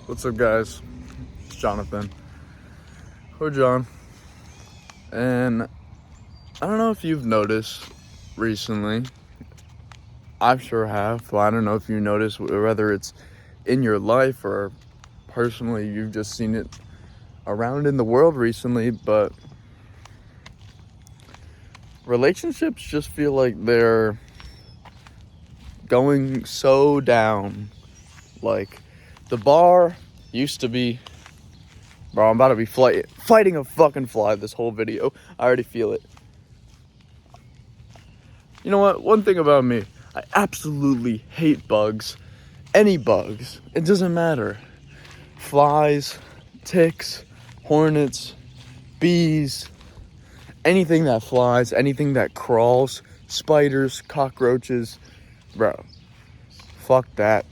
What's up, guys? It's Jonathan or John, and I don't know if you've noticed recently. I sure have. Well, I don't know if you noticed, whether it's in your life or personally you've just seen it around in the world recently, but relationships just feel like they're going so down. Like, the bar used to be... Bro, I'm about to be fighting a fucking fly this whole video. I already feel it. You know what? One thing about me, I absolutely hate bugs. Any bugs. It doesn't matter. Flies, ticks, hornets, bees, anything that flies, anything that crawls, spiders, cockroaches. Bro, fuck that.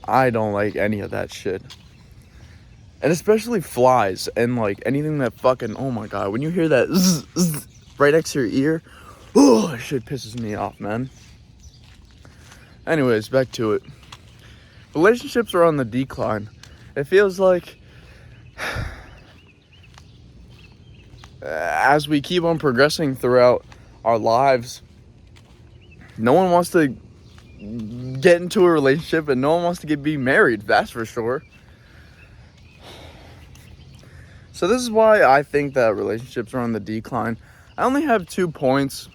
I don't like any of that shit. And especially flies and like anything that fucking, oh my god, when you hear that zzz, zzz, right next to your ear, oh, that shit pisses me off, man. Anyways, back to it. Relationships are on the decline. It feels like as we keep on progressing throughout our lives, no one wants to get into a relationship and no one wants to be married, that's for sure. So this is why I think that relationships are on the decline. I only have 2 points,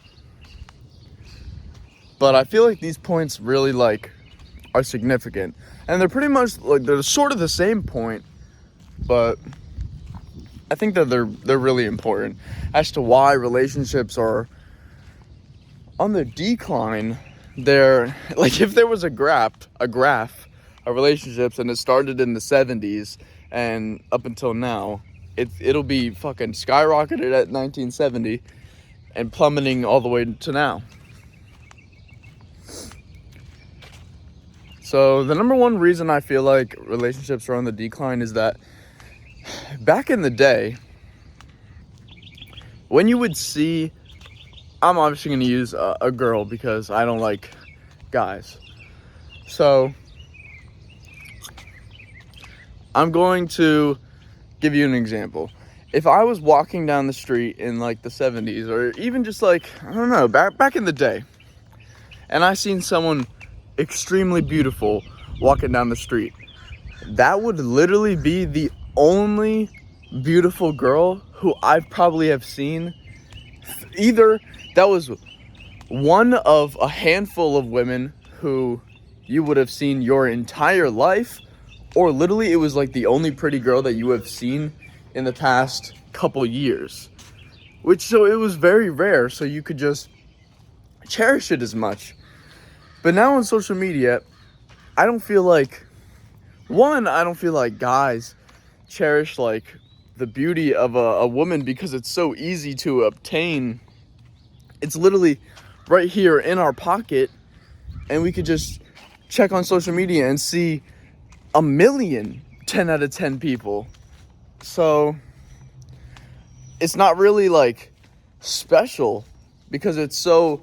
but I feel like these points really are significant. And they're pretty much they're sort of the same point, but I think that they're really important as to why relationships are on the decline. They're like, if there was a graph of relationships and it started in the 70s and up until now, it'll be fucking skyrocketed at 1970 and plummeting all the way to now. So the number one reason I feel like relationships are on the decline is that back in the day, when you would see, I'm obviously going to use a girl because I don't like guys. So I'm going to give you an example. If I was walking down the street in like the 70s, or even just I don't know, back in the day, and I seen someone extremely beautiful walking down the street, that would literally be the only beautiful girl who I probably have seen. Either that was one of a handful of women who you would have seen your entire life, or literally it was like the only pretty girl that you have seen in the past couple years. So it was very rare, so you could just cherish it as much. But now on social media, I don't feel like guys cherish the beauty of a woman because it's so easy to obtain. It's literally right here in our pocket, and we could just check on social media and see a million 10 out of 10 people. So it's not really special because it's so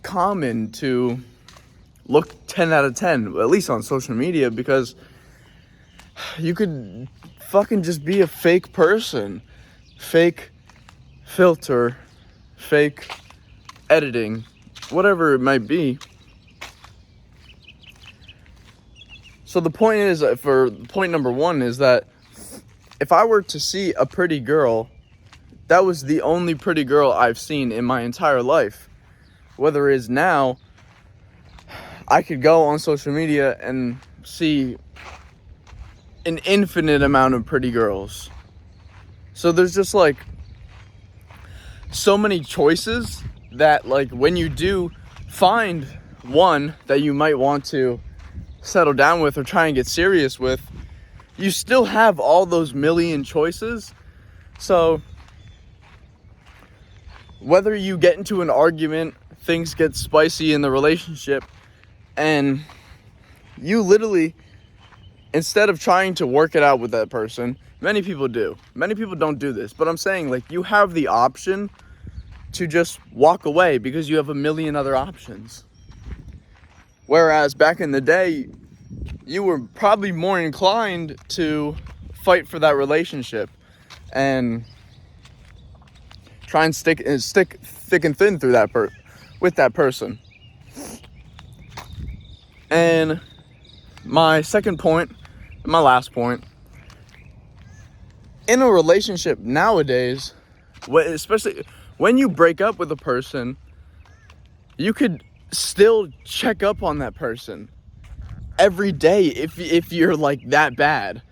common to look 10 out of 10, at least on social media, because you could fucking just be a fake person, fake filter, fake editing, whatever it might be. So the point is, for point number one, is that if I were to see a pretty girl, that was the only pretty girl I've seen in my entire life. Whether it is now, I could go on social media and see an infinite amount of pretty girls. So there's just so many choices that when you do find one that you might want to settle down with or try and get serious with, you still have all those million choices. So whether you get into an argument, things get spicy in the relationship, and you literally, instead of trying to work it out with that person, many people don't do this, but I'm saying you have the option to just walk away because you have a million other options. Whereas back in the day, you were probably more inclined to fight for that relationship and try and stick thick and thin through with that person. And my second point, my last point, in a relationship nowadays, especially when you break up with a person, you could still check up on that person every day if you're like that bad.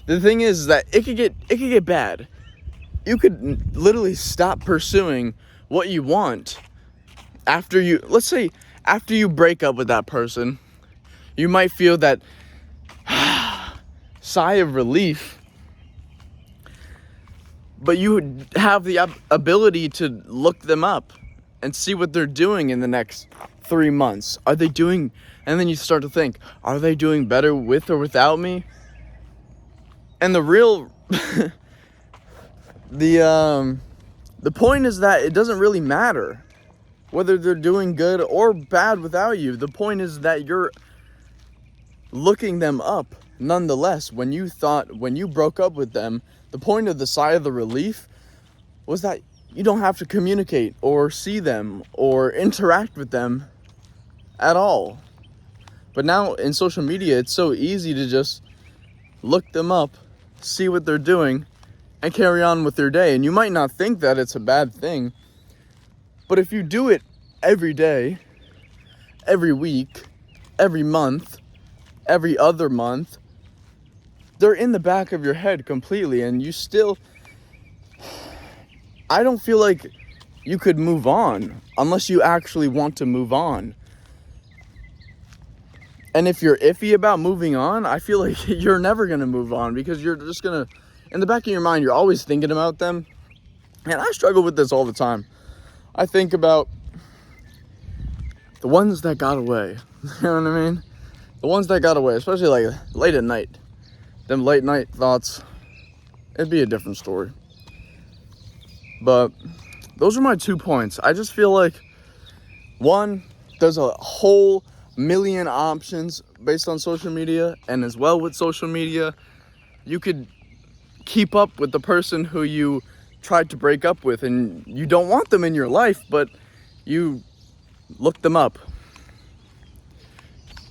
The thing is that it could get bad. You could literally stop pursuing what you want after you break up with that person. You might feel that sigh of relief, but you have the ability to look them up and see what they're doing in the next 3 months. Are they doing, and then you start to think, are they doing better with or without me? And the real, the point is that it doesn't really matter whether they're doing good or bad without you. The point is that you're looking them up nonetheless. When you broke up with them, the point of the sigh of the relief was that you don't have to communicate or see them or interact with them at all. But now in social media, it's so easy to just look them up, see what they're doing, and carry on with their day. And you might not think that it's a bad thing, but if you do it every day, every week, every month, every other month, they're in the back of your head completely, and you still, I don't feel like you could move on unless you actually want to move on. And if you're iffy about moving on, I feel like you're never going to move on, because you're just going to, in the back of your mind, you're always thinking about them. And I struggle with this all the time. I think about the ones that got away. You know what I mean? The ones that got away, especially like late at night. Them late night thoughts, it'd be a different story. But those are my 2 points. I just feel like, one, there's a whole million options based on social media, and as well with social media, you could keep up with the person who you tried to break up with, and you don't want them in your life, but you look them up.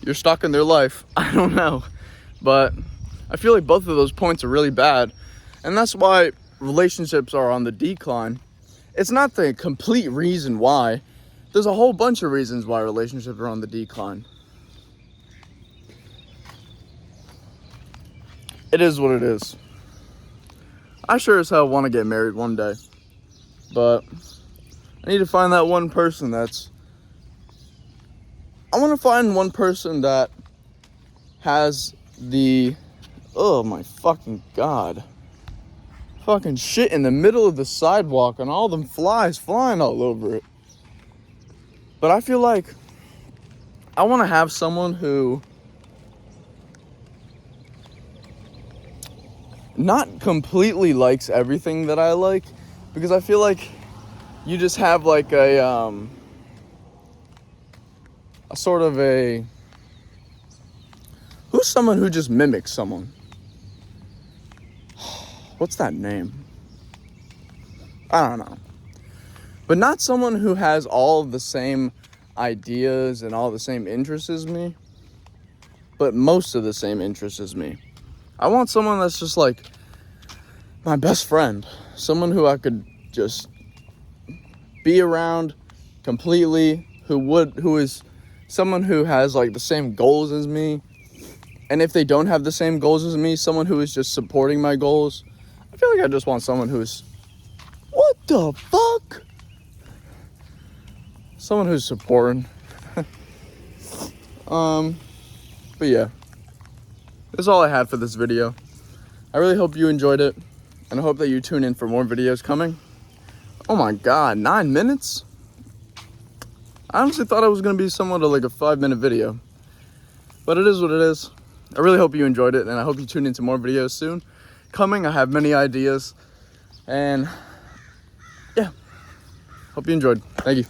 You're stuck in their life. I don't know, but I feel like both of those points are really bad, and that's why relationships are on the decline. It's not the complete reason why. There's a whole bunch of reasons why relationships are on the decline. It is what it is. I sure as hell want to get married one day, but I need to find that one person I want to find one person that has oh my fucking God. Fucking shit in the middle of the sidewalk and all them flies flying all over it. But I feel like I want to have someone who not completely likes everything that I like, because I feel like you just have like a sort of a, who's someone who just mimics someone? What's that name? I don't know. But not someone who has all the same ideas and all the same interests as me, but most of the same interests as me. I want someone that's just like my best friend. Someone who I could just be around completely, who is someone who has like the same goals as me. And if they don't have the same goals as me, someone who is just supporting my goals. I feel like I just want someone who's, what the fuck? Someone who's supporting. But yeah, that's all I had for this video. I really hope you enjoyed it, and I hope that you tune in for more videos coming. Oh my God, 9 minutes? I honestly thought it was gonna be somewhat of like a 5-minute video, but it is what it is. I really hope you enjoyed it, and I hope you tune into more videos soon. Coming, I have many ideas, and yeah, hope you enjoyed. Thank you.